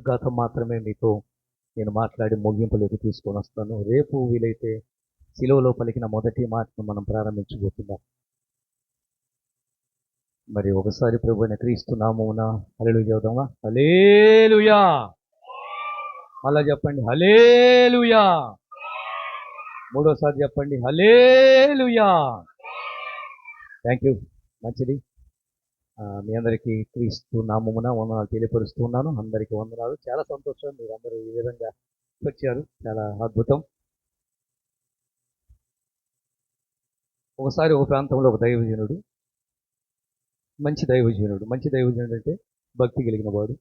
గాథ మాత్రమే మీతో నేను మాట్లాడి ముగింపులోకి తీసుకొని వస్తాను. రేపు వీలైతే సిలువలో పలికిన మొదటి మాటను మనం ప్రారంభించబోతున్నాం. మరి ఒకసారి ప్రభువైన క్రీస్తు నామమున హల్లెలూయా చెబుదామా? హల్లెలూయా. మళ్ళా చెప్పండి హల్లెలూయా. మూడోసారి చెప్పండి హల్లెలూయా. Thank you. మంచిది. మీ అందరికీ క్రీస్తు నామమున వందనాలు తెలియపరుస్తున్నాను. అందరికీ వందనాలు. చాలా సంతోషం మీరందరూ ఈ విధంగా వచ్చారు. చాలా అద్భుతం. ఒకసారి ఒక ప్రాంతంలో ఒక దైవజనుడు, మంచి దైవజనుడు అంటే భక్తి కలిగిన వాడు,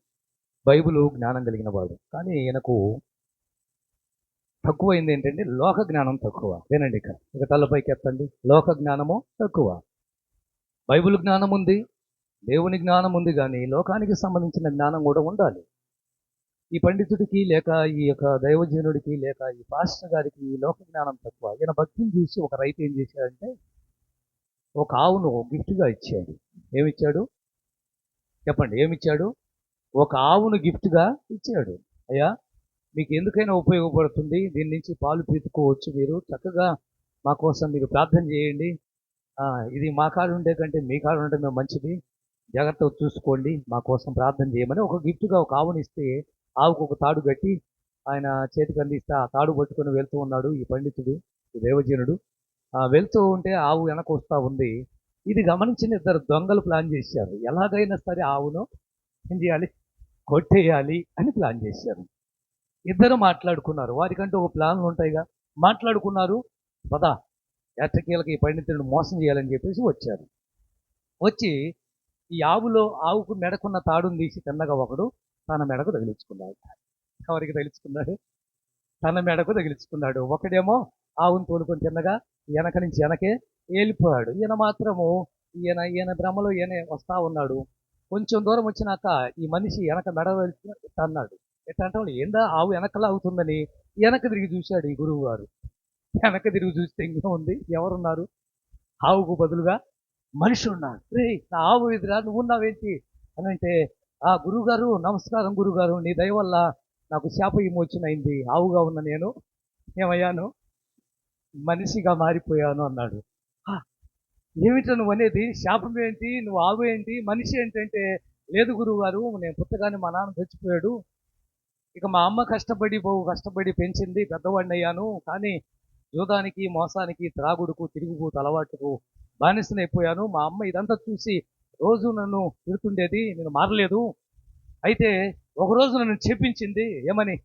బైబిల్ జ్ఞానం కలిగిన వాడు. కానీ ఈయనకు తక్కువైంది ఏంటంటే లోక జ్ఞానం తక్కువ. వినండి, ఇక తలపైకి ఎత్తండి. లోక జ్ఞానము తక్కువ. బైబిల్ జ్ఞానం ఉంది, దేవుని జ్ఞానం ఉంది, కానీ లోకానికి సంబంధించిన జ్ఞానం కూడా ఉండాలి. ఈ పండితుడికి లేక ఈ యొక్క దైవజనుడికి లేక ఈ పాస్టర్ గారికి ఈ లోక జ్ఞానం తక్కువ. ఈయన భక్తిని చూసి ఒక రైతు ఏం చేశాడంటే ఒక ఆవును గిఫ్ట్గా ఇచ్చాడు. ఏమిచ్చాడు చెప్పండి? ఏమిచ్చాడు? ఒక ఆవును గిఫ్ట్గా ఇచ్చాడు. అయ్యా, మీకు ఎందుకైనా ఉపయోగపడుతుంది, దీని నుంచి పాలు పీతుకోవచ్చు, మీరు చక్కగా మా కోసం మీరు ప్రార్థన చేయండి, ఇది మా కాడ ఉండే కంటే మీ కాడ ఉండటమే మంచిది, జాగ్రత్తగా చూసుకోండి, మా కోసం ప్రార్థన చేయమని ఒక గిఫ్ట్గా ఒక ఆవుని ఇస్తే ఆవుకు ఒక తాడు కట్టి ఆయన చేతికి అందిస్తే ఆ తాడు పట్టుకొని వెళ్తూ ఉన్నాడు ఈ పండితుడు, ఈ దేవజనుడు. వెళ్తూ ఉంటే ఆవు వెనక వస్తూ ఉంది. ఇది గమనించిన ఇద్దరు దొంగలు ప్లాన్ చేశారు. ఎలాగైనా సరే ఆవును ఏం చేయాలి, కొట్టేయాలి అని ప్లాన్ చేశారు. ఇద్దరు మాట్లాడుకున్నారు. వారికంటూ ఒక ప్లాన్లు ఉంటాయిగా. మాట్లాడుకున్నారు. పద ఎట్టకేలకి ఈ పండితుడిని మోసం చేయాలని చెప్పేసి వచ్చారు. వచ్చి ఈ ఆవుకు మెడకున్న తాడును తీసి తిన్నగా ఒకడు తన మెడకు తగిలించుకున్నాడు. ఎవరికి తగిలించుకున్నాడు? తన మెడకు తగిలించుకున్నాడు. ఒకడేమో ఆవును తోలుకొని తిన్నగా వెనక నుంచి వెనకే వెళ్ళిపోయాడు. ఈయన మాత్రము ఈయన భ్రమలో ఈయన వస్తా ఉన్నాడు. కొంచెం దూరం వచ్చినాక ఈ మనిషి వెనక మెడ అన్నాడు. ఎట్లా ఏందా ఆవు వెనకలా అవుతుందని వెనక తిరిగి చూశాడు ఈ గురువు గారు. వెనక తిరిగి చూస్తే ఇంకా ఉంది, ఎవరున్నారు? ఆవుకు బదులుగా మనిషి ఉన్నాడు. రే, నా ఆవు ఎదురా, నువ్వు ఉన్నావేంటి అని అంటే, గురువుగారు నమస్కారం గురువుగారు, నీ దయ వల్ల నాకు శాప విమోచనైంది, ఆవుగా ఉన్న నేను ఏమయ్యాను, మనిషిగా మారిపోయాను అన్నాడు. ఏమిటో నువ్వు అనేది? శాపం ఏంటి, నువ్వు ఆవు ఏంటి, మనిషి ఏంటంటే, లేదు గురువు గారు, నేను పుట్టగానే మా నాన్న చచ్చిపోయాడు, ఇక మా అమ్మ కష్టపడి పెంచింది, పెద్దవాడిని అయ్యాను, కానీ జూదానికి మోసానికి త్రాగుడుకు తిరుగుబోతు అలవాటుకు బానిసనైపోయాను. మా అమ్మ ఇదంతా చూసి రోజు నన్ను తిడుతుండేది, నేను మారలేదు. అయితే ఒకరోజు నన్ను చెప్పించింది, ఏమని?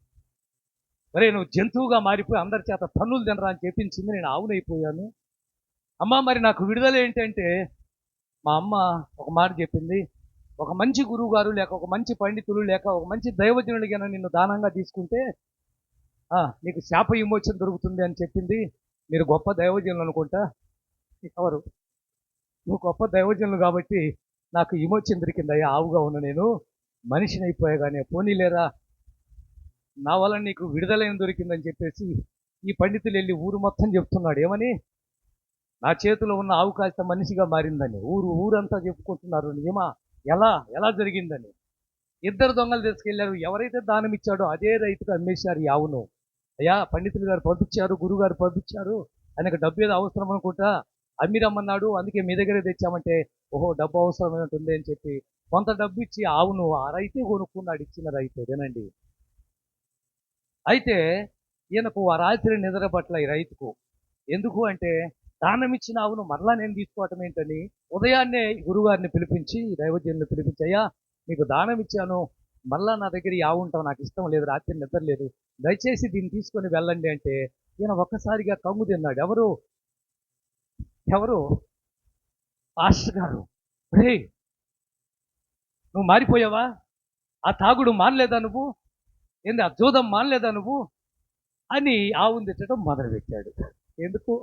మరే నువ్వు జంతువుగా మారిపోయి అందరి చేత తన్నులు తినరా అని చెప్పించింది. నేను ఆవునైపోయాను. అమ్మ మరి నాకు విడుదల ఏంటంటే, మా అమ్మ ఒక మాట చెప్పింది, ఒక మంచి గురువు గారు లేక ఒక మంచి పండితులు లేక ఒక మంచి దైవజనుడిగా నిన్ను దానంగా తీసుకుంటే నీకు శాప విమోచన దొరుకుతుంది అని చెప్పింది. మీరు గొప్ప దైవజనులు అనుకుంటా. ఎవరు? నువ్వు గొప్ప దైవజనులు కాబట్టి నాకు విమోచన దొరికిందయ్యా, ఆవుగా ఉన్న నేను మనిషిని అయిపోయాగానే, పోనీలేరా నా వల్ల నీకు విడుదలైన దొరికిందని చెప్పేసి ఈ పండితులు వెళ్ళి ఊరు మొత్తం చెప్తున్నాడు. ఏమని? నా చేతిలో ఉన్న ఆవు కాస్త మనిషిగా మారిందని ఊరంతా చెప్పుకుంటున్నారు. నిజమా? ఎలా జరిగిందని. ఇద్దరు దొంగలు తీసుకెళ్లారు. ఎవరైతే దానం ఇచ్చాడో అదే రైతుకు అమ్మేశారు ఈ ఆవును. అయ్యా, పండితులు గారు పంపించారు, గురువు గారు పంపించారు, ఆయనకు డబ్బు ఏదో అవసరం అనుకుంటా అమ్మిరమ్మన్నాడు, అందుకే మీ దగ్గరే తెచ్చామంటే, ఓహో డబ్బు అవసరమై ఉంటుంది అని చెప్పి కొంత డబ్బు ఇచ్చి ఆవును ఆ రైతే కొనుక్కున్నాడు, ఇచ్చిన రైతే. వినండి. అయితే ఈయనకు ఆ రాత్రి నిద్ర పట్ల ఈ రైతుకు. ఎందుకు అంటే, దానం ఇచ్చిన ఆవును మరలా నేను తీసుకోవటం ఏంటని ఉదయాన్నే గురువుగారిని పిలిపించి, దైవజనుని పిలిపించి, అయ్యా మీకు దానం ఇచ్చాను, మళ్ళా నా దగ్గర ఈ ఆవు ఉంటాం నాకు ఇష్టం లేదు, రాత్రి నిద్ర లేదు, దయచేసి దీన్ని తీసుకొని వెళ్ళండి అంటే ఈయన ఒక్కసారిగా కమ్ము తిన్నాడు. ఎవరు? పాస్టర్ గారు. రే, నువ్వు మారిపోయావా? ఆ తాగుడు మానలేదా నువ్వు? ఏంది ఆ జూదం మానలేదా నువ్వు అని ఆవును తిట్టడం మొదలుపెట్టాడు. ఎందుకు?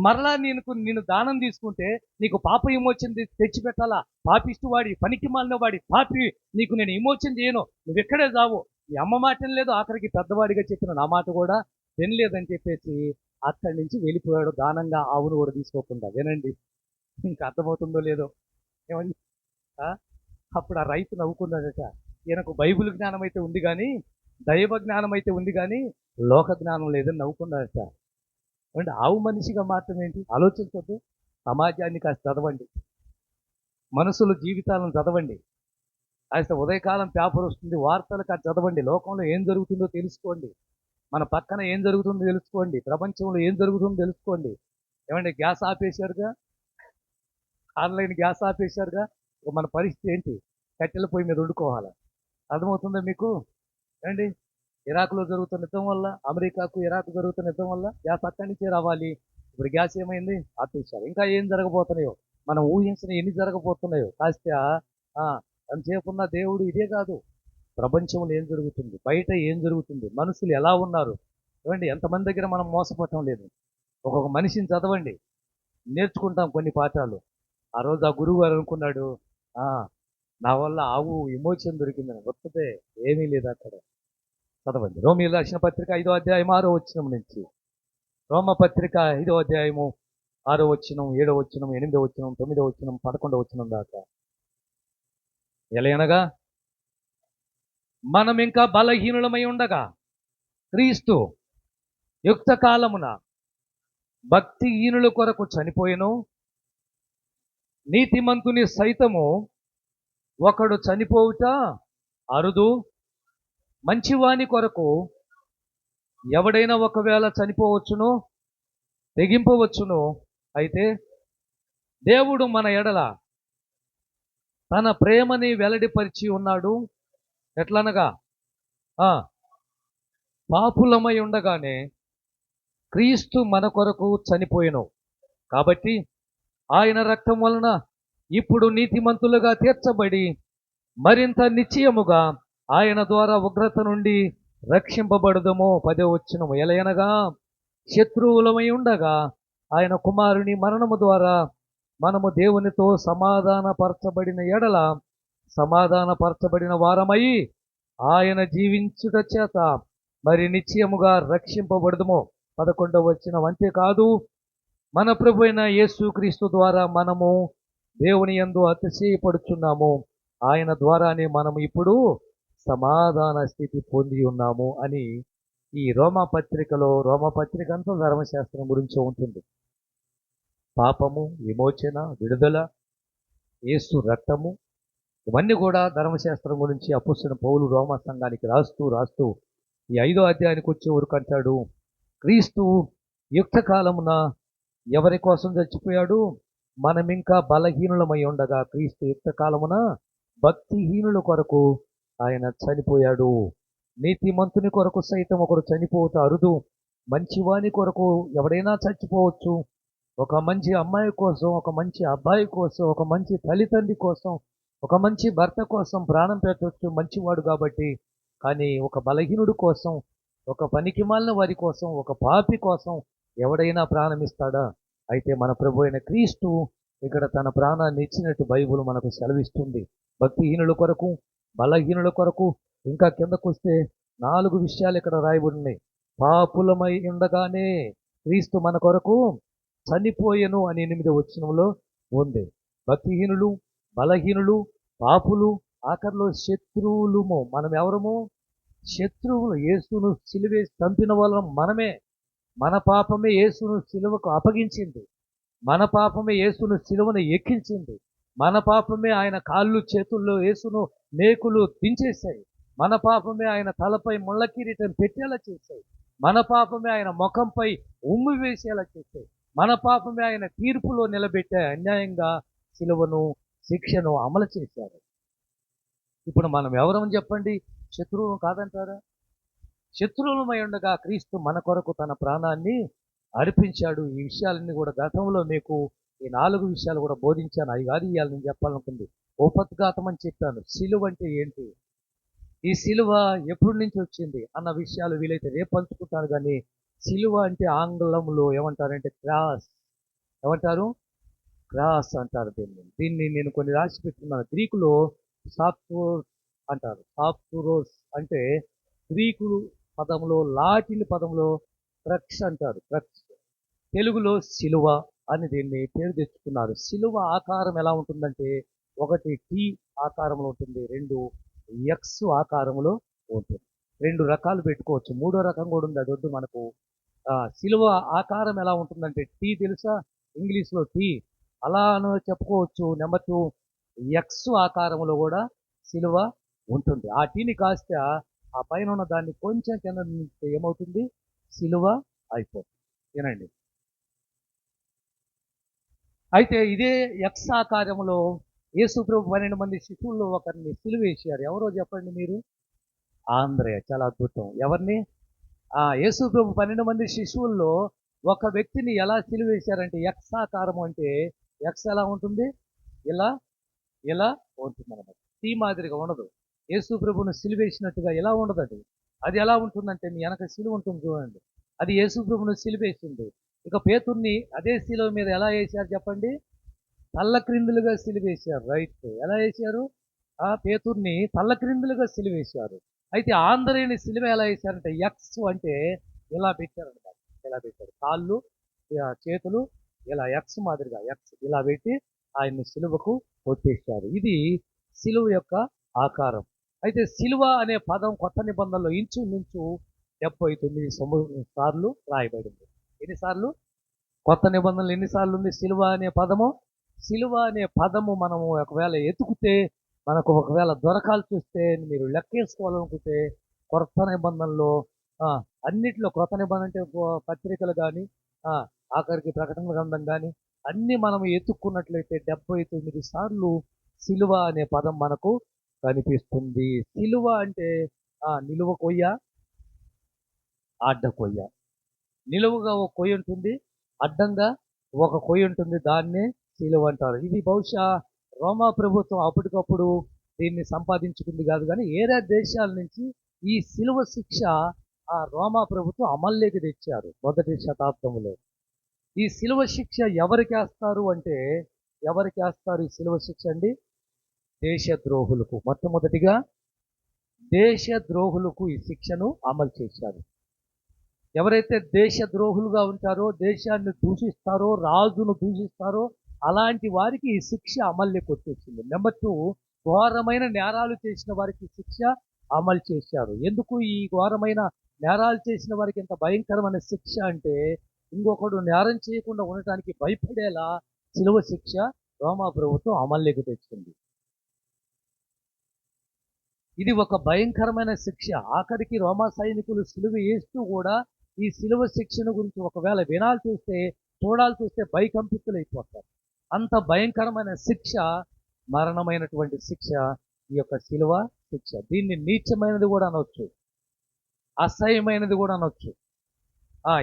మరలా నిన్ను దానం తీసుకుంటే నీకు పాప విమోచన తెచ్చిపెట్టాలా? పాపిస్తూ వాడి, పనికి మాలిన వాడి, పాపి, నీకు నేను విమోచన చేయను, నువ్వు ఎక్కడే చావు, నీ అమ్మ మాట లేదు, ఆఖరికి పెద్దవాడిగా చెప్పిన నా మాట కూడా వినలేదని చెప్పేసి అక్కడి నుంచి వెళ్ళిపోయాడు, దానంగా ఆవును కూడా తీసుకోకుండా. వినండి, ఇంకా అర్థమవుతుందో లేదో. ఏమని? అప్పుడు ఆ రైతు నవ్వుకున్నాడట. ఈయనకు బైబిల్ జ్ఞానం అయితే ఉంది కానీ, దైవ జ్ఞానం అయితే ఉంది కానీ లోక జ్ఞానం లేదని నవ్వుకున్నారట. అంటే ఆవు మనిషిగా మాత్రం ఏంటి? ఆలోచించొద్దు. సమాజాన్ని కాస్త చదవండి, మనుషుల జీవితాలను చదవండి, కాస్త ఉదయకాలం పేపర్ వస్తుంది, వార్తలు కాస్త చదవండి, లోకంలో ఏం జరుగుతుందో తెలుసుకోండి, మన పక్కన ఏం జరుగుతుందో తెలుసుకోండి, ప్రపంచంలో ఏం జరుగుతుందో తెలుసుకోండి. ఏమంటే గ్యాస్ ఆపేశారుగా, ఆన్లైన్ గ్యాస్ ఆపేశారుగా, ఇక మన పరిస్థితి ఏంటి? కట్టెల పొయ్యి మీద వండుకోవాలా? అర్థమవుతుందా మీకు? ఏమండి, ఇరాక్లో జరుగుతున్న యుద్ధం వల్ల, అమెరికాకు ఇరాక్ జరుగుతున్న యుద్ధం వల్ల గ్యాస్ అక్కడి నుంచే రావాలి. ఇప్పుడు గ్యాస్ ఏమైంది? ఆపేశారు. ఇంకా ఏం జరగబోతున్నాయో, మనం ఊహించిన ఎన్ని జరగబోతున్నాయో కాస్త ఎంతసేపు ఉన్న దేవుడు ఇదే కాదు, ప్రపంచంలో ఏం జరుగుతుంది, బయట ఏం జరుగుతుంది, మనుషులు ఎలా ఉన్నారు, ఏమండి ఎంతమంది దగ్గర మనం మోసపోవటం లేదు. ఒక్కొక్క మనిషిని చదవండి, నేర్చుకుంటాం కొన్ని పాఠాలు. ఆ రోజు ఆ గురువు గారు అనుకున్నాడు, "ఆ, నా వల్ల ఆవు ఎమోషన్ దొరికిందని." వస్తే ఏమీ లేదు అక్కడ. చదవండి రోమీయులకు రాసిన పత్రిక 5వ అధ్యాయం 6వ వచనం నుంచి, రోమ పత్రిక 5వ అధ్యాయము 6వ వచనం, 7వ వచనం, 8వ వచనం, 9వ వచనం, 11వ వచనం దాకా. ఎలయనగా మనం ఇంకా బలహీనులమై ఉండగా క్రీస్తు యుక్త కాలమున భక్తిహీనుల కొరకు చనిపోయెను. నీతిమంతుని సైతము ఒకడు చనిపోవుట అరుదు. మంచివాని కొరకు ఎవడైనా ఒకవేళ చనిపోవచ్చును, తెగింపవచ్చును. అయితే దేవుడు మన ఎడల తన ప్రేమని వెల్లడిపరిచి ఉన్నాడు. ఎట్లనగా పాపులమై ఉండగానే క్రీస్తు మన కొరకు చనిపోయెను. కాబట్టి ఆయన రక్తం వలన ఇప్పుడు నీతిమంతులుగా తీర్చబడి మరింత నిశ్చయముగా ఆయన ద్వారా ఉగ్రత నుండి రక్షింపబడదము. 10వ వచనం, ఎలయనగా శత్రువులమై ఉండగా ఆయన కుమారుని మరణము ద్వారా మనము దేవునితో సమాధానపరచబడిన ఎడల సమాధానపరచబడిన వారమై ఆయన జీవించుట చేత మరి నిశ్చయముగా రక్షింపబడదుము. 11వ వచనం, అంతేకాదు మన ప్రభు అయిన యేసుక్రీస్తు ద్వారా మనము దేవుని యందు అతిశయపడుచున్నాము. ఆయన ద్వారానే మనం ఇప్పుడు సమాధాన స్థితి పొంది ఉన్నాము అని ఈ రోమపత్రిక అంతా ధర్మశాస్త్రం గురించి ఉంటుంది. పాపము, విమోచన, విడుదల, యేసు రక్తము, ఇవన్నీ కూడా ధర్మశాస్త్రం గురించి అపొస్తలుడైన పౌలు రోమా సంఘానికి రాస్తూ ఈ 5వ అధ్యాయానికి వచ్చే వరకు అంటాడు, క్రీస్తు యుక్త కాలమున ఎవరి కోసం చచ్చిపోయాడు? మనం ఇంకా బలహీనులమై ఉండగా క్రీస్తు యుక్త కాలమున భక్తిహీనుల కొరకు ఆయన చనిపోయాడు. నీతిమంతుని కొరకు సైతం ఒకడు చనిపోవుట అరుదు. మంచివాని కొరకు ఎవడైనా చచ్చిపోవచ్చు. ఒక మంచి అమ్మాయి కోసం, ఒక మంచి అబ్బాయి కోసం, ఒక మంచి తల్లిదండ్రి కోసం, ఒక మంచి భర్త కోసం ప్రాణం పెట్టవచ్చు మంచివాడు కాబట్టి. కానీ ఒక బలహీనుడు కోసం, ఒక పనికిమాలిన వారి కోసం, ఒక పాపి కోసం ఎవడైనా ప్రాణం ఇస్తాడా? అయితే మన ప్రభు అయిన క్రీస్తు ఇక్కడ తన ప్రాణాన్ని ఇచ్చినట్టు బైబిల్ మనకు సెలవిస్తుంది. భక్తిహీనుల కొరకు, బలహీనుల కొరకు. ఇంకా కిందకు వస్తే 4 విషయాలు ఇక్కడ రాయబడి ఉన్నాయి. పాపులమై ఉండగానే క్రీస్తు మన కొరకు చనిపోయెను అని 8వ వచనంలో ఉంది. భక్తిహీనులు, బలహీనులు, పాపులు, ఆఖరిలో శత్రువులుము. మనం ఎవరము? శత్రువులు. యేసును సిలువేసి చంపిన వాళ్ళం మనమే. మన పాపమే యేసును సిలువకు అప్పగించింది. మన పాపమే యేసును సిలువను ఎక్కించింది. మన పాపమే ఆయన కాళ్ళు చేతుల్లో యేసును మేకులు దించేశాయి. మన పాపమే ఆయన తలపై ముళ్ళ కిరీటం పెట్టేలా చేశాయి. మన పాపమే ఆయన ముఖంపై ఉమ్మి వేసేలా చేశాయి. మన పాపమే ఆయన తీర్పులో నిలబెట్టే అన్యాయంగా సిలువను, శిక్షను అమలు చేశారు. ఇప్పుడు మనం ఎవరని చెప్పండి? శత్రువులు కాదంటారా? శత్రువులమై ఉండగా క్రీస్తు మన కొరకు తన ప్రాణాన్ని అర్పించాడు. ఈ విషయాలన్నీ కూడా గతంలో మీకు ఈ 4 విషయాలు కూడా బోధించాను. అవి కాదు ఇవాళ నేను చెప్పాలనుకుంది. ఉపద్ఘాతం అని చెప్పాను. సిలువ అంటే ఏంటి, ఈ సిలువ ఎప్పటి నుంచి వచ్చింది అన్న విషయాలు వీలైతే రేపు పంచుకుంటాను. కానీ సిలువ అంటే ఆంగ్లంలో ఏమంటారంటే క్రాస్. ఏమంటారు? క్రాస్ అంటారు దీన్ని నేను కొన్ని రాసి పెట్టుకున్నాను. గ్రీకులో సాప్టోస్ అంటారు. సాప్టోరోస్ అంటే గ్రీకు పదంలో, లాటిన్ పదంలో క్రక్స్ అంటారు. క్రక్స్. తెలుగులో సిలువ అని దీన్ని పేరు తెచ్చుకున్నారు. సిలువ ఆకారం ఎలా ఉంటుందంటే, 1 టీ ఆకారంలో ఉంటుంది, 2 ఎక్స్ ఆకారంలో ఉంటుంది. 2 రకాలు పెట్టుకోవచ్చు. మూడో రకం కూడా ఉంది, అదొద్దు మనకు. సిలువ ఆకారం ఎలా ఉంటుందంటే టీ తెలుసా, ఇంగ్లీష్లో టీ, అలా అని చెప్పుకోవచ్చు. నెంబర్ 2, ఎక్స్ ఆకారంలో కూడా సిలువ ఉంటుంది. ఆ టీని కాస్త ఆ పైన ఉన్న దాన్ని కొంచెం కింద నుంచి ఏమవుతుంది, సిలువ అయిపోతుంది. వినండి. అయితే ఇదే ఎక్స్ ఆకారంలో యేసు ప్రభు 12 మంది శిష్యుల్లో ఒకరిని సిలువేశారు. ఎవరో చెప్పండి మీరు? ఆంధ్రయ. చాలా అద్భుతం. ఎవరిని? యేసు ప్రభు 12 మంది శిశువుల్లో ఒక వ్యక్తిని ఎలా సిలువేశారంటే ఎక్స్ ఆకారం అంటే ఎక్స్ ఎలా ఉంటుంది, ఇలా ఇలా ఉంటుంది అనమాట. టీ మాదిరిగా ఉండదు. యేసు ప్రభువును సిలువేసినట్టుగా ఎలా ఉండదు. అది అది ఎలా ఉంటుందంటే మీ వెనక సిలువ ఉంటుంది చూడండి, అది యేసు ప్రభువును సిలువేసింది. ఇక పేతుర్ని అదే సిలువ మీద ఎలా వేశారు చెప్పండి? తల్లక్రిందులుగా సిలువేశారు. రైట్. ఎలా వేశారు? పేతుర్ని తల్లక్రిందులుగా సిలువేశారు. అయితే ఆంధ్రేయుని సిలువ ఎలా వేశారంటే ఎక్స్ అంటే ఇలా పెట్టారనమాట. ఇలా పెట్టారు. కాళ్ళు, చేతులు ఇలా ఎక్స్ మాదిరిగా ఎక్స్ ఇలా పెట్టి ఆయన్ని సిలువకు కొట్టేశారు. ఇది సిలువ యొక్క ఆకారం. అయితే సిలువ అనే పదం కొత్త నిబంధనలో ఇంచుమించు 79 సార్లు రాయబడింది. ఎన్నిసార్లు? కొత్త నిబంధనలు ఎన్నిసార్లు ఉంది సిలువ అనే పదము? సిలువ అనే పదము మనము ఒకవేళ ఎతుకుతే, మనకు ఒకవేళ దొరకాల్సి వస్తే, మీరు లెక్కేసుకోవాలనుకుంటే కొత్త నిబంధనలో అన్నిట్లో, కొత్త నిబంధన అంటే పత్రికలు కానీ ఆఖరికి ప్రకటన గ్రంథం కానీ అన్నీ మనం ఎత్తుక్కున్నట్లయితే 79 సార్లు సిలువ అనే పదం మనకు కనిపిస్తుంది. సిలువ అంటే నిలువ కొయ్య, అడ్డ కొయ్య. నిలువుగా ఒక కొయ్య ఉంటుంది, అడ్డంగా ఒక కొయ్య ఉంటుంది, దాన్నే సిలువ అంటారు. ఇది బహుశా రోమా ప్రభుత్వం అప్పటికప్పుడు దీన్ని సంపాదించుకుంది కాదు, కానీ ఏరే దేశాల నుంచి ఈ సిలువ శిక్ష రోమా ప్రభుత్వం అమల్లోకి తెచ్చారు 1వ శతాబ్దంలో. ఈ సిలువ శిక్ష ఎవరికి వేస్తారు అంటే, ఎవరికి వేస్తారు ఈ సిలువ శిక్ష అండి? దేశద్రోహులకు. మొట్టమొదటిగా దేశద్రోహులకు ఈ శిక్షను అమలు చేశారు. ఎవరైతే దేశద్రోహులుగా ఉంటారో, దేశాన్ని దూషిస్తారో, రాజును దూషిస్తారో, అలాంటి వారికి ఈ శిక్ష అమల్లోకి వచ్చేసింది. నెంబర్ 2, ఘోరమైన నేరాలు చేసిన వారికి శిక్ష అమలు చేశారు. ఎందుకు ఈ ఘోరమైన నేరాలు చేసిన వారికి ఎంత భయంకరమైన శిక్ష అంటే, ఇంకొకడు నేరం చేయకుండా ఉండటానికి భయపడేలా సిలువ శిక్ష రోమా ప్రభుత్వం అమల్లోకి తెచ్చింది. ఇది ఒక భయంకరమైన శిక్ష. ఆఖరికి రోమా సైనికులు సిలువ వేస్తూ కూడా ఈ సిలువ శిక్షను గురించి ఒకవేళ వినాల్సి వస్తే, చూడాల్సి వస్తే భయకంపితులైపోతారు. అంత భయంకరమైన శిక్ష, మరణమైనటువంటి శిక్ష ఈ యొక్క సిలువ శిక్ష. దీన్ని నీచమైనది కూడా అనొచ్చు, అసహ్యమైనది కూడా అనొచ్చు.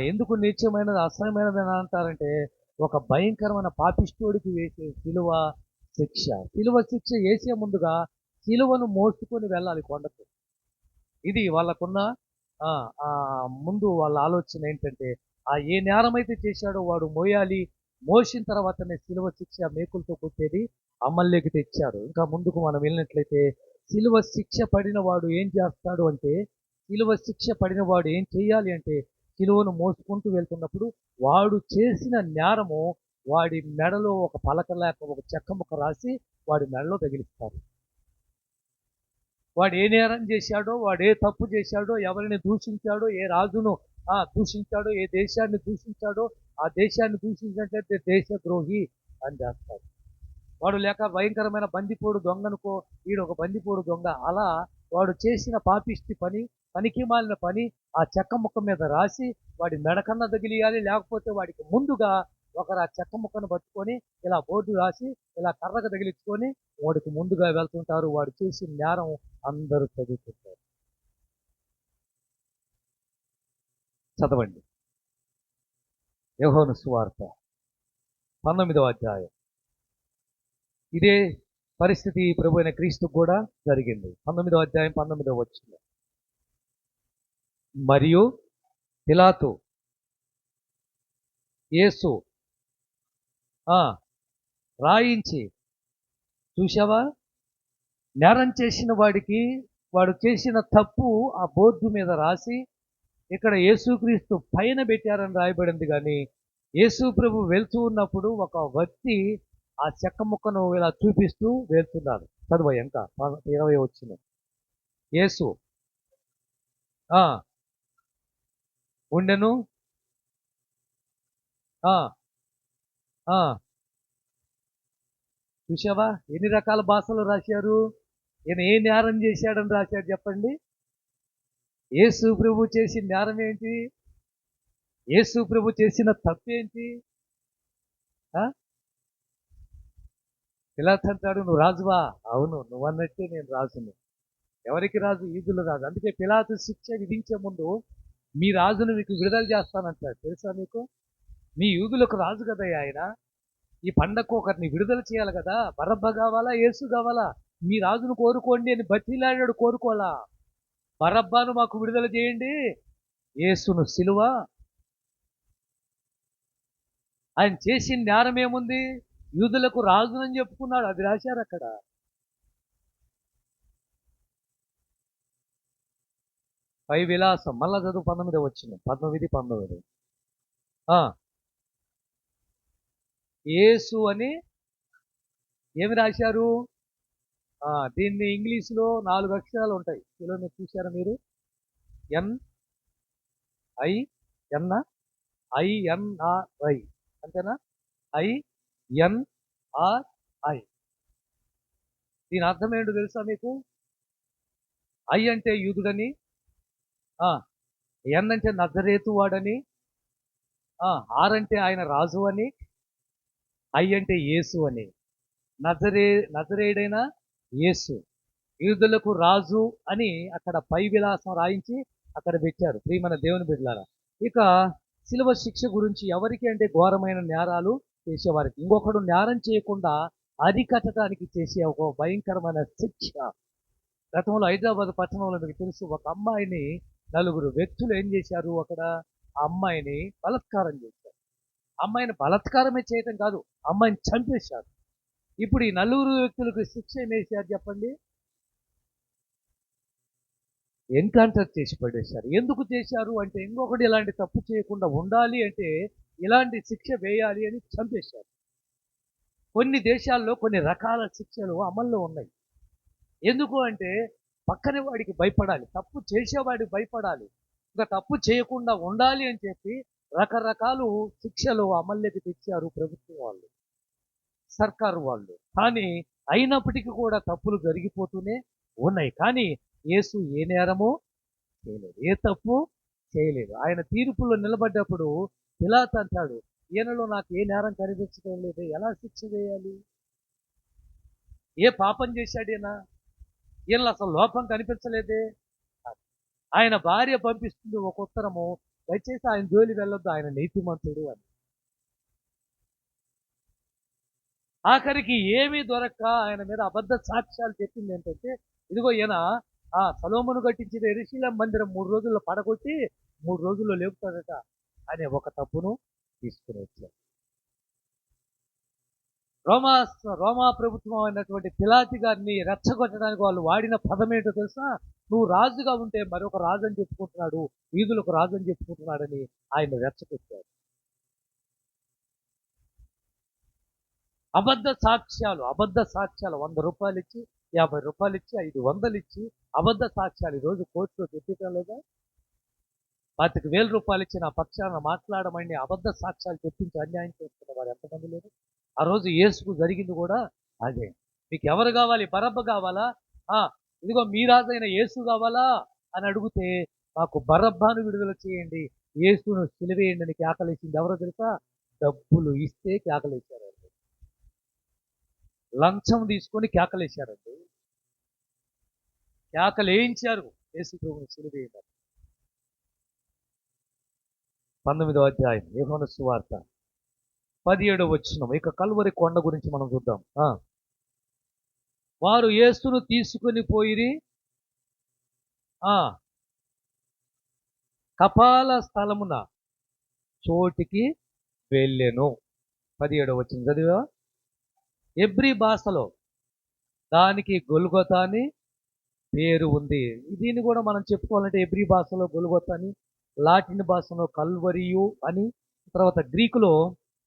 ఎందుకు నీచమైనది, అసహ్యమైనది అని అంటారంటే, ఒక భయంకరమైన పాపిష్టోడికి వేసే సిలువ శిక్ష. సిలువ శిక్ష వేసే ముందుగా సిలువను మోసుకొని వెళ్ళాలి కొండకు. ఇది వాళ్ళకున్న ముందు వాళ్ళ ఆలోచన ఏంటంటే, ఏ నేరం అయితే చేశాడో వాడు మోయాలి, మోసిన తర్వాతనే సిలువ శిక్ష మేకులతో కొట్టేది అమల్లోకి తెచ్చారు. ఇంకా ముందుకు మనం వెళ్ళినట్లయితే, సిలువ శిక్ష పడిన వాడు ఏం చేస్తాడు అంటే, సిలువ శిక్ష పడిన వాడు ఏం చేయాలి అంటే, సిలువను మోసుకుంటూ వెళ్తున్నప్పుడు వాడు చేసిన నేరము వాడి మెడలో ఒక పలక లేక ఒక చెక్క ముక్క రాసి వాడి మెడలో తగిలిస్తారు. వాడు ఏ నేరం చేశాడో, వాడు ఏ తప్పు చేశాడో, ఎవరిని దూషించాడో, ఏ రాజును దూషించాడో, ఏ దేశాన్ని దూషించాడో, ఆ దేశాన్ని దూషించినట్లయితే దేశద్రోహి అని చేస్తాడు. వాడు లేక భయంకరమైన బందిపోడు దొంగనుకో, వీడు ఒక బందిపోడు దొంగ, అలా వాడు చేసిన పాపిష్టి పని, పనికి మాలిన పని ఆ చెక్క ముక్క మీద రాసి వాడి మెడకన్నా తగిలియాలి. లేకపోతే వాడికి ముందుగా ఒకరు ఆ చెక్క ముక్కను పట్టుకొని ఇలా బోర్డు రాసి ఇలా కర్రకు తగిలించుకొని వాడికి ముందుగా వెళ్తుంటారు. వాడు చేసిన నేరం అందరూ చదువుతుంటారు. చదవండి యోహాను సువార్త 19వ అధ్యాయం. ఇదే పరిస్థితి ప్రభు అయిన క్రీస్తుకు కూడా జరిగింది. 19వ అధ్యాయం 19వ వచనం. మరియు పిలాతు యేసు రాయించి, చూశావా, నేరం చేసిన వాడికి వాడు చేసిన తప్పు ఆ బోర్డు మీద రాసి ఇక్కడ యేసుక్రీస్తు పైన పెట్టారని రాయబడింది. కానీ యేసు ప్రభు వెళ్తూ ఉన్నప్పుడు ఒక వ్యక్తి ఆ చెక్క ముక్కను ఇలా చూపిస్తూ వెళ్తున్నారు. చదువు ఇంకా 20వ వచనం. యేసు ఆ ఉండెను. ఆ ఆ చూసావా ఎన్ని రకాల భాషలు రాశారు. ఈయన ఏ నేరం చేశాడని రాశారు చెప్పండి. యేసు ప్రభు చేసిన నేరం ఏంటి? యేసు ప్రభు చేసిన తప్పేంటి? ఆ పిలాతు అంటాడు, నువ్వు రాజువా? అవును, నువ్వు అన్నట్టే నేను రాజును. ఎవరికి రాజు? యూదుల రాజు. అందుకే పిలాతు శిక్ష విధించే ముందు మీ రాజును మీకు విడుదల చేస్తానంటాడు. తెలుసా మీకు? మీ యూదులకు రాజు కదా ఆయన. ఈ పండగకు ఒకరిని విడుదల చేయాలి కదా. బరబ్బ కావాలా, యేసు కావాలా? మీ రాజును కోరుకోండి అని బతిలాడాడు, కోరుకోవాలా? బరబ్బాను మాకు విడుదల చేయండి, యేసును సిలువ. ఆయన చేసిన నేరం ఏముంది? యూదులకు రాజునని చెప్పుకున్నాడు, అది రాశారు అక్కడ. పై విలాసం మళ్ళా చదువు 19 వచ్చిన 19. యేసు అని ఏమి రాశారు? దీన్ని ఇంగ్లీష్లో 4 అక్షరాలు ఉంటాయి. మీరు చూసారా మీరు? NIN INRI అంతేనా? INRI. దీని అర్థం ఏంటో తెలుసా మీకు? ఐ అంటే యూదుడని, ఎన్ అంటే నజరేతు వాడని, ఆర్ అంటే ఆయన రాజు అని, ఐ అంటే యేసు అని. నజరేయుడైన యేసు యూదులకు రాజు అని అక్కడ పై విలాసం రాయించి అక్కడ పెట్టారు. ప్రియమైన దేవుని బిడ్డలారా, ఇక శిలువ శిక్ష గురించి ఎవరికి అంటే ఘోరమైన నేరాలు చేసేవారికి. ఇంకొకడు నేరం చేయకుండా అరికట్టడానికి చేసే ఒక భయంకరమైన శిక్ష. గతంలో హైదరాబాద్ పట్టణంలో మీకు తెలుసు, ఒక అమ్మాయిని 4 వ్యక్తులు ఏం చేశారు అక్కడ? ఆ అమ్మాయిని బలాత్కారం చేశారు. అమ్మాయిని బలాత్కారమే చేయటం కాదు, అమ్మాయిని చంపేశారు. ఇప్పుడు ఈ 4 వ్యక్తులకు శిక్ష ఏం వేశారు చెప్పండి? ఎన్కౌంటర్ చేసి పడేశారు. ఎందుకు చేశారు అంటే, ఇంకొకటి ఇలాంటి తప్పు చేయకుండా ఉండాలి అంటే ఇలాంటి శిక్ష వేయాలి అని చంపేశారు. కొన్ని దేశాల్లో కొన్ని రకాల శిక్షలు అమల్లో ఉన్నాయి. ఎందుకు అంటే పక్కన వాడికి భయపడాలి, తప్పు చేసేవాడికి భయపడాలి, ఇంకా తప్పు చేయకుండా ఉండాలి అని చెప్పి రకరకాలు శిక్షలు అమల్లోకి తెచ్చారు ప్రభుత్వం వాళ్ళు, సర్కారు వాళ్ళు. కానీ అయినప్పటికీ కూడా తప్పులు జరిగిపోతూనే ఉన్నాయి. కానీ యేసు ఏ నేరము చేయలేదు, ఏ తప్పు చేయలేదు. ఆయన తీర్పులో నిలబడ్డప్పుడు పిలాతు అంటాడు, ఈయనలో నాకు ఏ నేరం కనిపించడం లేదు, ఎలా శిక్ష వేయాలి? ఏ పాపం చేశాడు ఈయన? ఈయనలో అసలు లోపం కనిపించలేదే. ఆయన భార్య పంపిస్తుంది ఒక ఉత్తరము, దయచేసి ఆయన జోలి వెళ్ళొద్దు, ఆయన నీతిమంతుడు అని. ఆఖరికి ఏమీ దొరక్క ఆయన మీద అబద్ధ సాక్ష్యాలు చెప్పింది ఏంటంటే, ఇదిగో ఈయన సొలొమోను కట్టించిన యెరూషలేము మందిరం 3 రోజుల్లో పడగొట్టి 3 రోజుల్లో లేపుతాడట అనే ఒక తప్పును తీసుకుని వచ్చారు. రోమా ప్రభుత్వం అయినటువంటి పిలాతు గారిని రెచ్చగొట్టడానికి వాళ్ళు వాడిన పదం ఏంటో తెలుసా? నువ్వు రాజుగా ఉంటే మరొక రాజు అని చెప్పుకుంటున్నాడు, యూదులకు రాజు అని చెప్పుకుంటున్నాడని ఆయన రెచ్చగొట్టారు. అబద్ధ సాక్ష్యాలు 100 రూపాయలు ఇచ్చి, 50 రూపాయలు ఇచ్చి, 500 ఇచ్చి అబద్ధ సాక్ష్యాలు ఈరోజు కోర్టులో చెప్పటం లేదా? 25,000 రూపాయలు ఇచ్చి నా పక్షాన మాట్లాడమని అబద్ధ సాక్ష్యాలు చెప్పించి అన్యాయం చేస్తున్న వారు ఎంతమంది లేరు? ఆ రోజు యేసుకు జరిగింది కూడా అదే. మీకు ఎవరు కావాలి? బరబ్బ కావాలా? ఇదిగో మీ రాజైన యేసు కావాలా అని అడిగితే, మాకు బరబ్బాను విడుదల చేయండి, యేసును సిలువేయండి అని కేకలేసింది ఎవరో తెలుసా? డబ్బులు ఇస్తే కేకలేశారండి. లంచం తీసుకొని కేకలేశారండి. కేకలేయించారు యేసు ప్రభువుని సిలువేయండి. 19వ అధ్యాయం యోహాను సువార్త 17వ వచనం. ఇక కల్వరి కొండ గురించి మనం చూద్దాం. వారు యేసును తీసుకొని పోయిరి, కపాల స్థలమున చోటికి వెళ్ళెను. 17వ వచనం చదివా? ఎబ్రీ భాషలో దానికి గొల్గొతా అని పేరు ఉంది. దీన్ని కూడా మనం చెప్పుకోవాలంటే ఎబ్రీ భాషలో గొల్గొతా అని, లాటిన్ భాషలో కల్వరియు అని, తర్వాత గ్రీకులో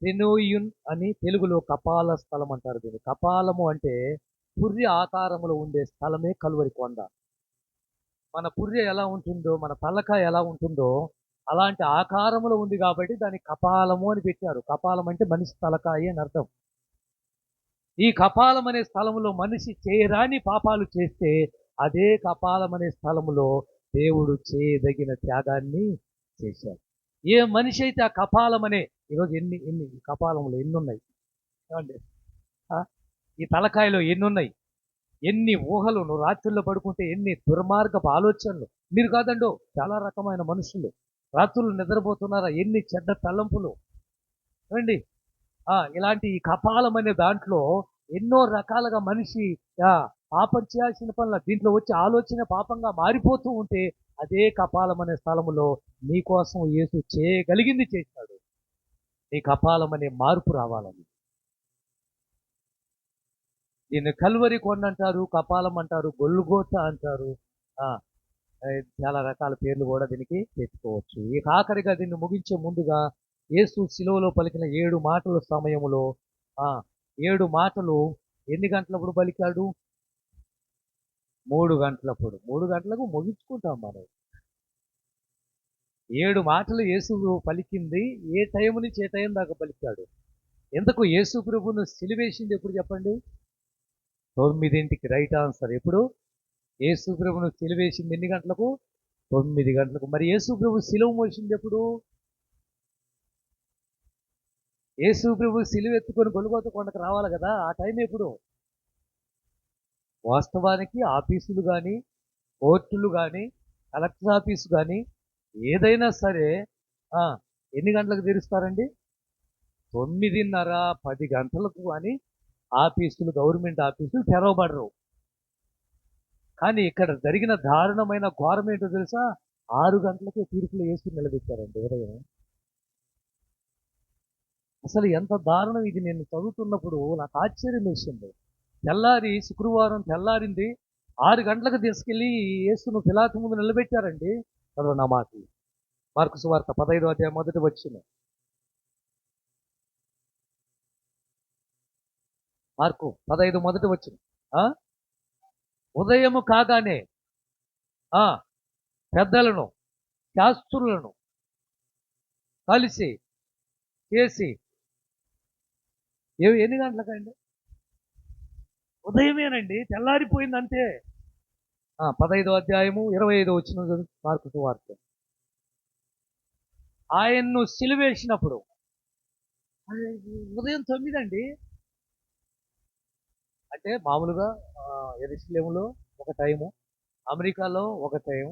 రెనోయున్ అని, తెలుగులో కపాల స్థలం అంటారు దీన్ని. కపాలము అంటే పుర్రి ఆకారములో ఉండే స్థలమే కల్వరి కొండ. మన పుర్రె ఎలా ఉంటుందో, మన తలకాయ ఎలా ఉంటుందో అలాంటి ఆకారములో ఉంది కాబట్టి దానికి కపాలము అని పెట్టారు. కపాలం అంటే మనిషి తలకాయ అని అర్థం. ఈ కపాలం అనే స్థలములో మనిషి చేయరాని పాపాలు చేస్తే అదే కపాలం అనే స్థలములో దేవుడు చేయదగిన త్యాగాన్ని చేశాడు. ఏ మనిషి అయితే ఆ కపాలం అనే ఈరోజు ఎన్ని ఎన్ని ఈ కపాలములు ఎన్ని ఉన్నాయి ఏమండి? ఆ? ఈ తలకాయలో ఎన్ని ఉన్నాయి? ఎన్ని ఊహలు, నువ్వు రాత్రుల్లో పడుకుంటే ఎన్ని దుర్మార్గపు ఆలోచనలు. మీరు కాదండో, చాలా రకమైన మనుషులు రాత్రులు నిద్రపోతున్నారా, ఎన్ని చెడ్డ తలంపులు. ఏమండి? ఇలాంటి ఈ కపాలం అనే దాంట్లో ఎన్నో రకాలుగా మనిషి పాపం చేయాల్సిన పనుల దీంట్లో వచ్చే ఆలోచన పాపంగా మారిపోతూ ఉంటే అదే కపాలం అనే స్థలములో నీ కోసం యేసు చేయగలిగింది చేశాడు. నీ కపాలం అనే మార్పు రావాలని. దీన్ని కల్వరి కొండ అంటారు, కపాలం అంటారు, గొల్గోత అంటారు. ఆ, చాలా రకాల పేర్లు కూడా దీనికి తెచ్చుకోవచ్చు. ఇక ఆఖరిగా దీన్ని ముగించే ముందుగా యేసు శిలువలో పలికిన 7 మాటల సమయములో 7 మాటలు ఎన్ని గంటలప్పుడు పలికాడు? 3 గంటలప్పుడు. 3 గంటలకు ముగించుకుంటాం మనం. 7 మాటలు యేసు పలికింది ఏ టైం నుంచి ఏ టైం దాకా పలికాడు? ఎందుకు యేసు ప్రభువును సిలువేసింది ఎప్పుడు చెప్పండి? 9ంటికి. Right answer. ఎప్పుడు? యేసు ప్రభువును సిలువేసింది ఎన్ని గంటలకు? 9 గంటలకు. మరి యేసు ప్రభు సిలువ మోసింది ఎప్పుడు? యేసు ప్రభు సిలువ ఎత్తుకొని గొల్గోత కొండకు రావాలి కదా, ఆ టైం ఎప్పుడు? వాస్తవానికి ఆఫీసులు కానీ, కోర్టులు కానీ, కలెక్టర్ ఆఫీసు కానీ ఏదైనా సరే ఎన్ని గంటలకు తెరుస్తారండి? 9:30, 10 గంటలకు కానీ ఆఫీసులు, గవర్నమెంట్ ఆఫీసులు తెరవబడరు. కానీ ఇక్కడ జరిగిన దారుణమైన ఘోరం ఏంటో తెలుసా? 6 గంటలకే తీర్పులు వేసి నిలబెట్టారండి ఉదయం. అసలు ఎంత దారుణం ఇది! నేను చదువుతున్నప్పుడు నాకు ఆశ్చర్యం వేసింది. తెల్లారి శుక్రవారం తెల్లారింది, 6 గంటలకు తీసుకెళ్ళి యేసును పిలాతు ముందు నిలబెట్టారండి. చదవ నా మాటలు. మార్కు సువార్త 15వ అధ్యాయం మొదటి వచనం. మార్కు 15 మొదటి వచనం. ఉదయము కాగానే పెద్దలను, శాస్త్రులను కలిసి చేసి ఎన్ని గంటలకండి? ఉదయమేనండి, తెల్లారిపోయింది అంతే. 15వ అధ్యాయము 25వ వచనం మార్కు సువార్త. ఆయన్ను సిలువేసినప్పుడు ఉదయం 9 అండి. అంటే మామూలుగా యెరూషలేములో ఒక టైము, అమెరికాలో ఒక టైం,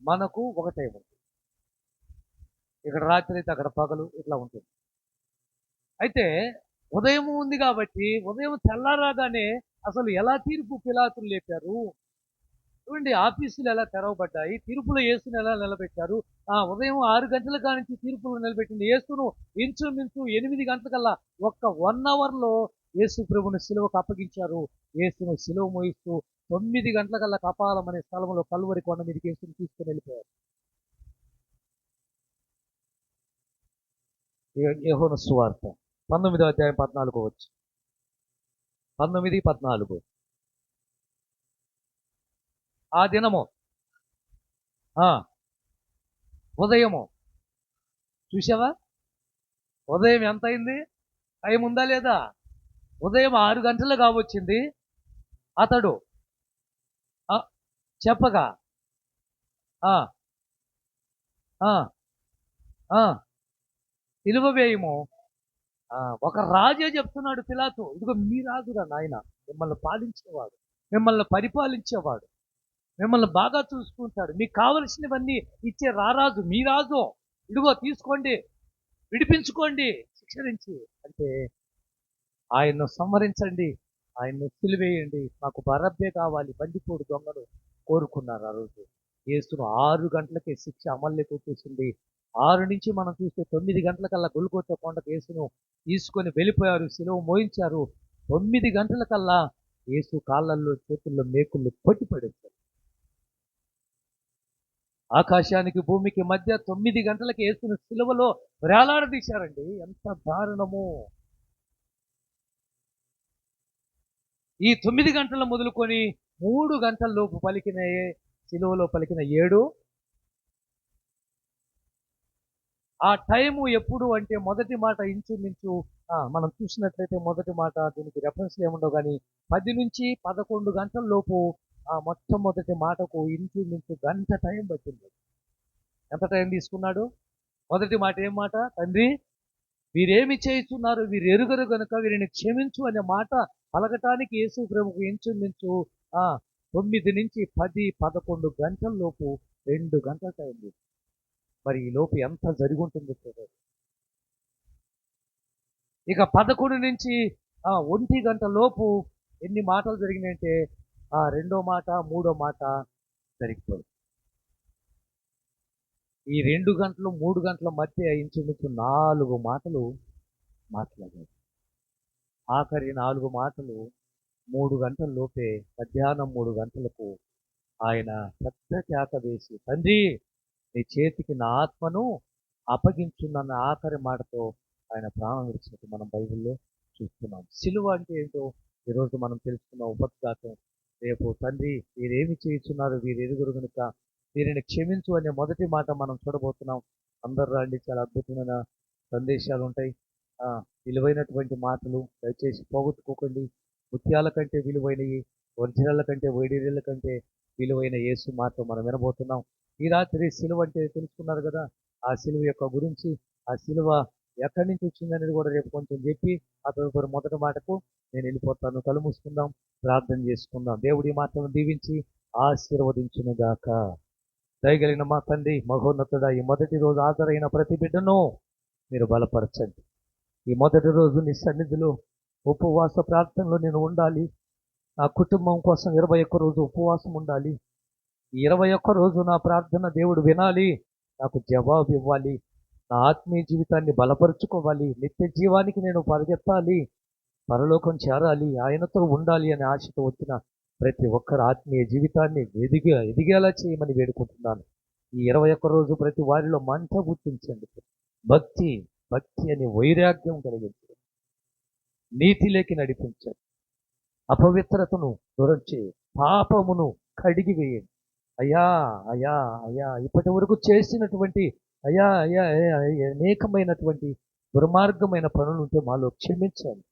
మనకు ఒక టైం ఉంటుంది. ఇక్కడ రాత్రి అయితే అక్కడ పగలు, ఇట్లా ఉంటుంది. అయితే ఉదయం ఉంది కాబట్టి ఉదయం తెల్లారాగానే అసలు ఎలా తీర్పు పిలాతులు లేపారు చూడండి. ఆఫీసులు ఎలా తెరవబడ్డాయి, తీర్పులో యేసును ఎలా నిలబెట్టారు. ఉదయం 6 గంటల కానించి తీర్పులు నిలబెట్టింది యేసును ఇంచుమించు 8 గంటలకల్లా ఒక్క 1 అవర్లో యేసు ప్రభుని సిలువకు అప్పగించారు. యేసును సిలువ మోయిస్తూ 9 గంటలకల్లా కపాలం అనే స్థలంలో కల్వరి కొండ మీదకి యేసును తీసుకుని వెళ్ళిపోయారు. యోహాను సువార్త 19వ అధ్యాయం 14 వచ్చి 19, 14. ఆ దినము ఉదయము చూసావా? ఉదయం ఎంత అయింది? టైం ఉందా లేదా? ఉదయం 6 గంటలు కావచ్చింది. అతడు చెప్పగా సిలువ వేయము. ఒక రాజే చెప్తున్నాడు పిలాతు, ఇదిగో మీ రాజురా నాయన, మిమ్మల్ని పాలించేవాడు, మిమ్మల్ని పరిపాలించేవాడు, మిమ్మల్ని బాగా చూసుకుంటాడు, మీకు కావలసినవన్నీ ఇచ్చే రారాజు, మీ రాజు, ఇదిగో తీసుకోండి, విడిపించుకోండి శిక్ష నుంచి అంటే ఆయన్ను సంహరించండి, ఆయన్ను సిలువేయండి, నాకు బరబ్బే కావాలి, బందిపోడు దొంగలు కోరుకున్నారు. ఆ రోజు యేసును 6 గంటలకే శిక్ష అమల్లోకి వచ్చేసింది. 6 నుంచి మనం చూస్తే 9 గంటలకల్లా గొల్గోతా కొండకు యేసును తీసుకొని వెళ్ళిపోయారు, సిలువ మోయించారు. 9 గంటలకల్లా యేసు కాళ్ళల్లో, చేతుల్లో మేకుళ్ళు కొట్టి పడేశారు. ఆకాశానికి భూమికి మధ్య 9 గంటలకి యేసును సిలువలో వేలాడదీశారండి. ఎంత దారుణము! ఈ 9 గంటల మొదలుకొని 3 గంటల లోపు పలికిన సిలువలో పలికిన 7. ఆ టైము ఎప్పుడు అంటే మొదటి మాట ఇంచుమించు మనం చూసినట్లయితే మొదటి మాట దీనికి రెఫరెన్స్ ఏముండవు కానీ 10 నుంచి 11 గంటల లోపు ఆ మొట్టమొదటి మాటకు ఇంచుమించు గంట టైం పట్టింది. ఎంత టైం తీసుకున్నాడు? మొదటి మాట ఏం మాట? తండ్రి వీరేమి చేస్తున్నారు, వీరు ఎరుగరు గనుక వీరిని క్షమించు అనే మాట పలకటానికి యేసు ప్రభుకు ఇంచుమించు 9 నుంచి 10, 11 గంటల లోపు 2 గంటల టైం. మరి ఈ లోపు ఎంత జరిగి ఉంటుందో చూడండి. ఇక 11 నుంచి 1 గంట లోపు ఎన్ని మాటలు జరిగినాయంటే రెండో మాట, మూడో మాట జరిగిపోయింది. ఈ 2 గంటలు 3 గంటల మధ్య ఇంచుమించు 4 మాటలు మాట్లాడారు. ఆఖరి 4 మాటలు 3 గంటల లోపే, మధ్యాహ్నం 3 గంటలకు ఆయన పెద్ద కేక వేసి, తండ్రి నీ చేతికి నా ఆత్మను అప్పగించున్న ఆఖరి మాటతో ఆయన ప్రాణం విడిచినట్టు మనం బైబిల్లో చూస్తున్నాం. సిలువ అంటే ఏంటో ఈరోజు మనం తెలుసుకున్న ఉపద్ఘాతం. రేపు తండ్రి వీరేమి చేయుచున్నారు, వీరు ఎరుగురు కనుక వీరిని క్షమించు అనే మొదటి మాట మనం చూడబోతున్నాం. అందరు రండి, చాలా అద్భుతమైన సందేశాలు ఉంటాయి. విలువైనటువంటి మాటలు దయచేసి పోగొట్టుకోకండి. ముత్యాల కంటే విలువైనవి, ఒరిజినల్ కంటే, వైడీరియల కంటే విలువైన యేసు మాట మనం వినబోతున్నాం. ఈ రాత్రి సిలువ అంటే తెలుసుకున్నారు కదా. ఆ సిలువ యొక్క గురించి, ఆ సిలువ ఎక్కడి నుంచి వచ్చిందనేది కూడా రేపు కొంచెం చెప్పి ఆ తదుపరి మొదటి మాటకు నేను వెళ్ళిపోతాను. కళ్ళు మూసుకుందాం, ప్రార్థన చేసుకుందాం. దేవుడి మాటలను దీవించి ఆశీర్వదించునుగాక. దయగలిగిన మా తండ్రి మహోన్నతుడా, ఈ మొదటి రోజు హాజరైన ప్రతి బిడ్డను మీరు బలపరచండి. ఈ మొదటి రోజు నీ సన్నిధిలో ఉపవాస ప్రార్థనలో నేను ఉండాలి. నా కుటుంబం కోసం 21 రోజు ఉపవాసం ఉండాలి. ఈ 21 రోజు నా ప్రార్థన దేవుడు వినాలి, నాకు జవాబు ఇవ్వాలి. నా ఆత్మీయ జీవితాన్ని బలపరుచుకోవాలి. నిత్య జీవానికి నేను పరిగెత్తాలి, పరలోకం చేరాలి, ఆయనతో ఉండాలి అనే ఆశతో వచ్చిన ప్రతి ఒక్కరి ఆత్మీయ జీవితాన్ని ఎదిగేలా చేయమని వేడుకుంటున్నాను. ఈ 21 రోజు ప్రతి వారిలో మంట గుర్తించండి. భక్తి అని వైరాగ్యం కలిగించండి. నీతిలోకి నడిపించండి. అపవిత్రతను దూరంచి పాపమును కడిగి వేయండి. అయ్యా ఇప్పటి వరకు చేసినటువంటి అనేకమైనటువంటి దుర్మార్గమైన పనులు ఉంటే మాలో క్షమించండి.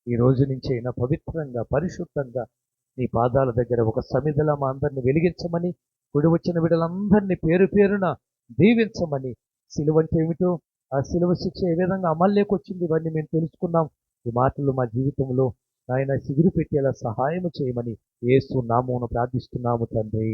ఈ రోజు నుంచి అయినా పవిత్రంగా, పరిశుద్ధంగా నీ పాదాల దగ్గర ఒక సమిధలా మా అందరిని వెలిగించమని, కుడి వచ్చిన బిడ్డలందరినీ పేరు పేరున దీవించమని, సిలువ అంటే ఏమిటో, ఆ సిలువ శిక్ష ఏ విధంగా అమల్లోకి వచ్చింది, ఇవన్నీ మేము తెలుసుకున్నాం. ఈ మాటలు మా జీవితంలో ఆయన సిగురు పెట్టేలా సహాయం చేయమని యేసు నామమున ప్రార్థిస్తున్నాము తండ్రి.